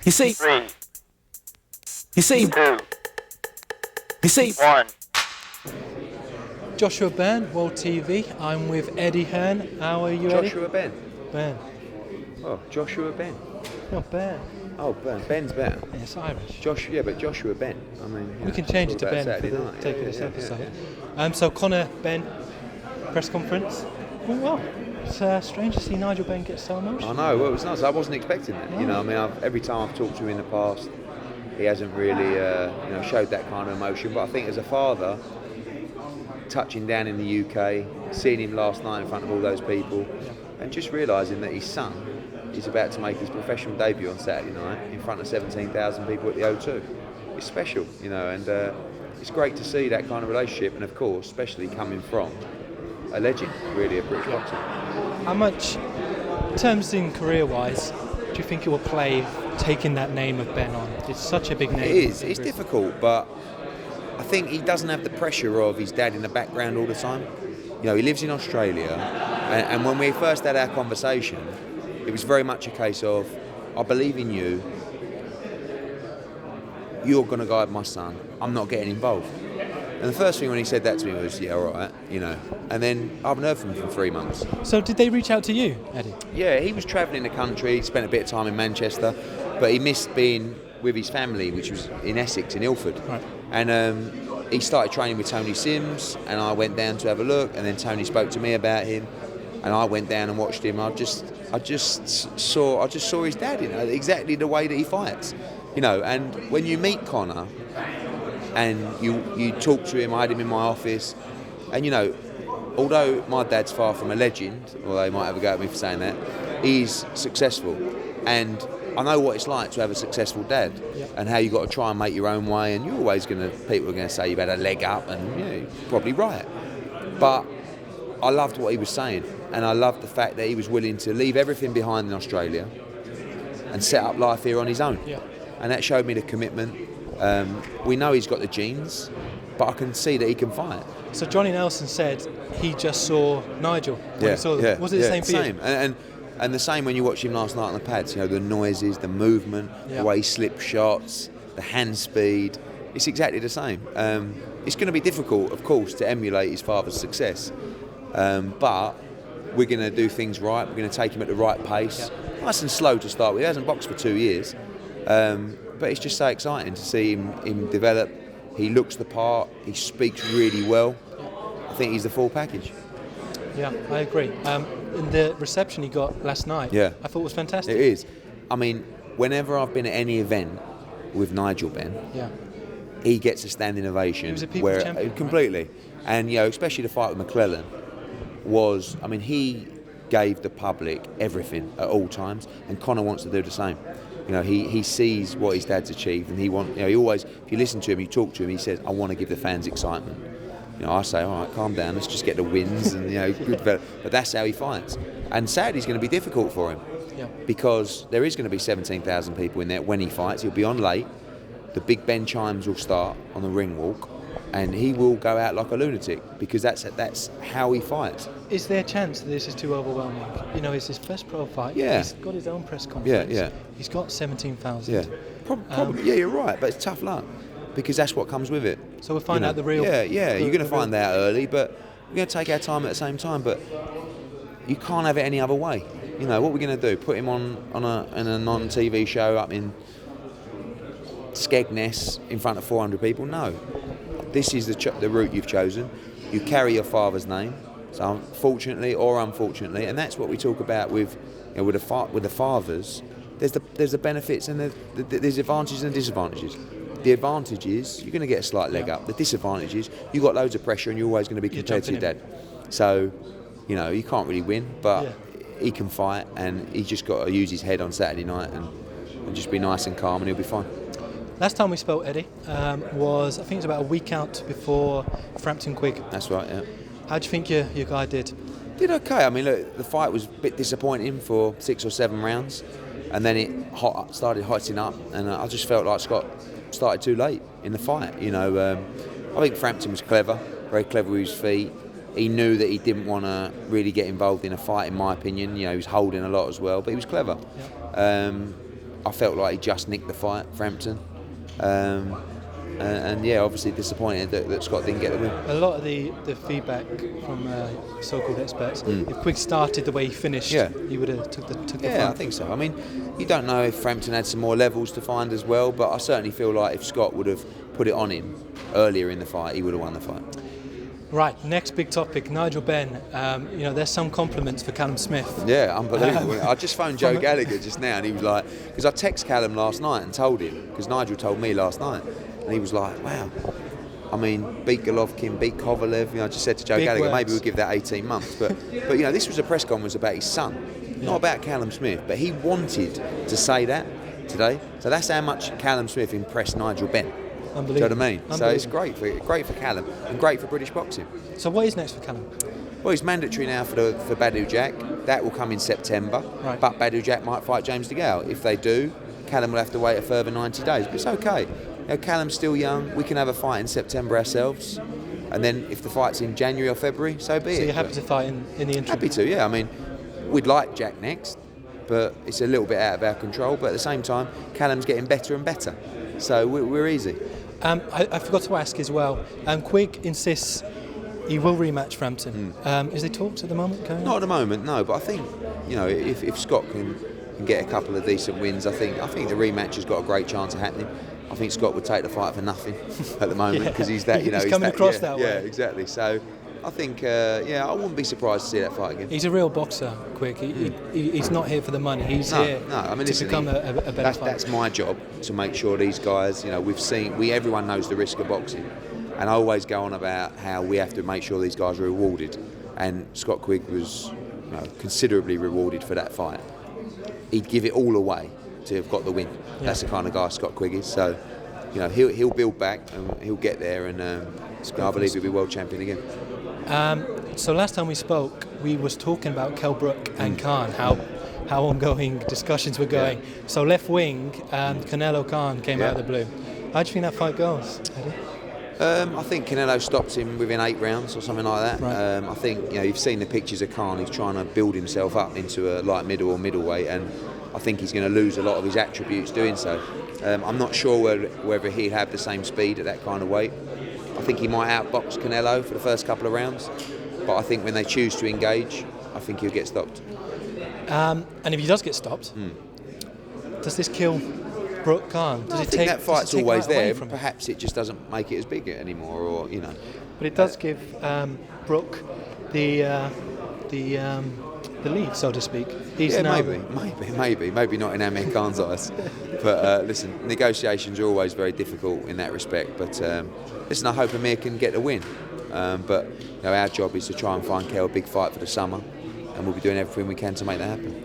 You see? 3, You see? 2, You see? 1. Joshua Benn, World TV. I'm with Eddie Hearn. How are you, Eddie? Joshua Benn. Benn. Oh, Joshua Benn. Not Benn. Oh, Ben's better. Yeah, it's Irish. Yeah, but Joshua Benn. I mean, We can change it to Ben for the take of this episode. So Conor Benn press conference. Went well. It's strange to see Nigel Benn get so emotional. I know. Well, it was nice. I wasn't expecting it. No. You know, I mean, every time I've talked to him in the past, he hasn't really, showed that kind of emotion. But I think as a father, touching down in the UK, seeing him last night in front of all those people, and just realising that his son is about to make his professional debut on Saturday night in front of 17,000 people at the O2. It's special, you know, and it's great to see that kind of relationship, and of course, especially coming from a legend, really, of British boxing. How much, in terms in career-wise, do you think it will play taking that name of Benn on? It's such a big name. It is. It's difficult, but I think he doesn't have the pressure of his dad in the background all the time. You know, he lives in Australia, and when we first had our conversation, it was very much a case of, I believe in you, you're going to guide my son, I'm not getting involved. And the first thing when he said that to me was, yeah, all right, you know. And then I haven't heard from him for 3 months. So did they reach out to you, Eddie? Yeah, he was travelling the country, spent a bit of time in Manchester, but he missed being with his family, which was in Essex, in Ilford. Right. And he started training with Tony Sims, and I went down to have a look, and then Tony spoke to me about him, and I went down and watched him. I just saw his dad, you know, exactly the way that he fights, you know. And when you meet Conor, and you talk to him, I had him in my office, and you know, although my dad's far from a legend, although he might have a go at me for saying that, he's successful, and I know what it's like to have a successful dad, and how you got to try and make your own way, and people are going to say you've had a leg up, and you know, you're probably right. But I loved what he was saying, and I loved the fact that he was willing to leave everything behind in Australia and set up life here on his own. Yeah. And that showed me the commitment. We know he's got the genes, but I can see that he can fight. So Johnny Nelson said he just saw Nigel when he saw them. Was it the same for you? And the same when you watch him last night on the pads, you know, the noises, the movement, the way he slips shots, the hand speed, it's exactly the same. It's going to be difficult, of course, to emulate his father's success, but we're going to do things right, we're going to take him at the right pace, nice and slow to start with. He hasn't boxed for 2 years, but it's just so exciting to see him develop. He looks the part, he speaks really well. I think he's the full package. Yeah, I agree. And the reception he got last night, I thought was fantastic. It is. I mean, whenever I've been at any event with Nigel Benn, he gets a standing ovation. He was a people's champion, completely. Right? And you know, especially the fight with McClellan was, I mean, he gave the public everything at all times, and Conor wants to do the same. You know, he sees what his dad's achieved, and he always, if you listen to him, you talk to him, he says, I want to give the fans excitement. You know, I say, all right, calm down, let's just get the wins, and you know, good develop. But that's how he fights. And Saturday's going to be difficult for him, because there is going to be 17,000 people in there when he fights. He'll be on late. The big Ben chimes will start on the ring walk, and he will go out like a lunatic, because that's how he fights. Is there a chance that this is too overwhelming? You know, it's his first pro fight. Yeah. He's got his own press conference. Yeah. He's got 17,000. Yeah. Probably. Yeah, you're right, but it's tough luck, because that's what comes with it. So we'll find out the real... Yeah, you're going to find that out early, but we're going to take our time at the same time, but you can't have it any other way. You know, what we're going to do, put him on a non-TV show up in Skegness in front of 400 people? No. This is the route you've chosen. You carry your father's name, so fortunately or unfortunately, and that's what we talk about with the fathers. There's the benefits and there's advantages and disadvantages. The advantage is you're going to get a slight leg up. The disadvantage is you've got loads of pressure and you're always going to be compared to your dad. So, you know, you can't really win, but he can fight, and he's just got to use his head on Saturday night and just be nice and calm, and he'll be fine. Last time we spoke, Eddie, was, I think it was about a week out before Frampton Quigg. That's right, yeah. How do you think your guy did? Did okay. I mean, look, the fight was a bit disappointing for 6 or 7 rounds, and then it started hotting up, and I just felt like Scott started too late in the fight. You know, I think Frampton was clever, very clever with his feet. He knew that he didn't want to really get involved in a fight, in my opinion. You know, he was holding a lot as well, but he was clever. I felt like he just nicked the fight, Frampton. And yeah, obviously disappointed that Scott didn't get the win. A lot of the feedback from so-called experts, if Quigg started the way he finished, he would have took the Yeah, fight. I think so. I mean, you don't know if Frampton had some more levels to find as well, but I certainly feel like if Scott would have put it on him earlier in the fight, he would have won the fight. Right, next big topic, Nigel Benn. There's some compliments for Callum Smith. Yeah, unbelievable. I just phoned Joe Gallagher just now, and he was like, because I texted Callum last night and told him, because Nigel told me last night, and he was like, wow. I mean, beat Golovkin, beat Kovalev. I just said to Joe Big Gallagher, words. maybe we'll give that 18 months. But this was a press conference about his son, not about Callum Smith. But he wanted to say that today. So that's how much Callum Smith impressed Nigel Benn. Unbelievable. Do you know what I mean? So it's great for Callum and great for British boxing. So what is next for Callum? Well, it's mandatory now for Badou Jack. That will come in September. Right. But Badou Jack might fight James DeGale. If they do, Callum will have to wait a further 90 days. But it's okay. Callum's still young. We can have a fight in September ourselves. And then if the fight's in January or February, so be it. So you're happy to fight in the interim? Happy to, yeah. I mean, we'd like Jack next, but it's a little bit out of our control. But at the same time, Callum's getting better and better. So we're easy. I forgot to ask as well. Quigg insists he will rematch Frampton. Is there talks at the moment going on? Not at the moment, no. But I think if Scott can get a couple of decent wins, I think the rematch has got a great chance of happening. I think Scott would take the fight for nothing at the moment because he's that. He's coming across that way. Yeah, exactly. So I think I wouldn't be surprised to see that fight again. He's a real boxer, Quigg. He's not here for the money. He's here to become a better fighter. That's my job, to make sure these guys, everyone knows the risk of boxing, and I always go on about how we have to make sure these guys are rewarded, and Scott Quigg was considerably rewarded for that fight. He'd give it all away to have got the win. Yeah. That's the kind of guy Scott Quigg is. So, he'll build back and he'll get there, and I believe he'll be world champion again. So last time we spoke, we was talking about Brook and Hearn, how ongoing discussions were going. Yeah. So left wing, Canelo Hearn came out of the blue. How do you think that fight goes, Eddie? I think Canelo stopped him within 8 rounds or something like that. Right. I think you've seen the pictures of Hearn. He's trying to build himself up into a light middle or middleweight, and I think he's going to lose a lot of his attributes doing so. I'm not sure whether he'd have the same speed at that kind of weight. I think he might outbox Canelo for the first couple of rounds, but I think when they choose to engage, I think he'll get stopped. And if he does get stopped, does this kill Brook Hearn? I think that fight's always there. Perhaps it just doesn't make it as big anymore, or But it does give Brook the lead, so to speak. He's maybe not in Amir Khan's eyes. But listen, negotiations are always very difficult in that respect. But listen, I hope Amir can get a win. But our job is to try and find Kel a big fight for the summer, and we'll be doing everything we can to make that happen.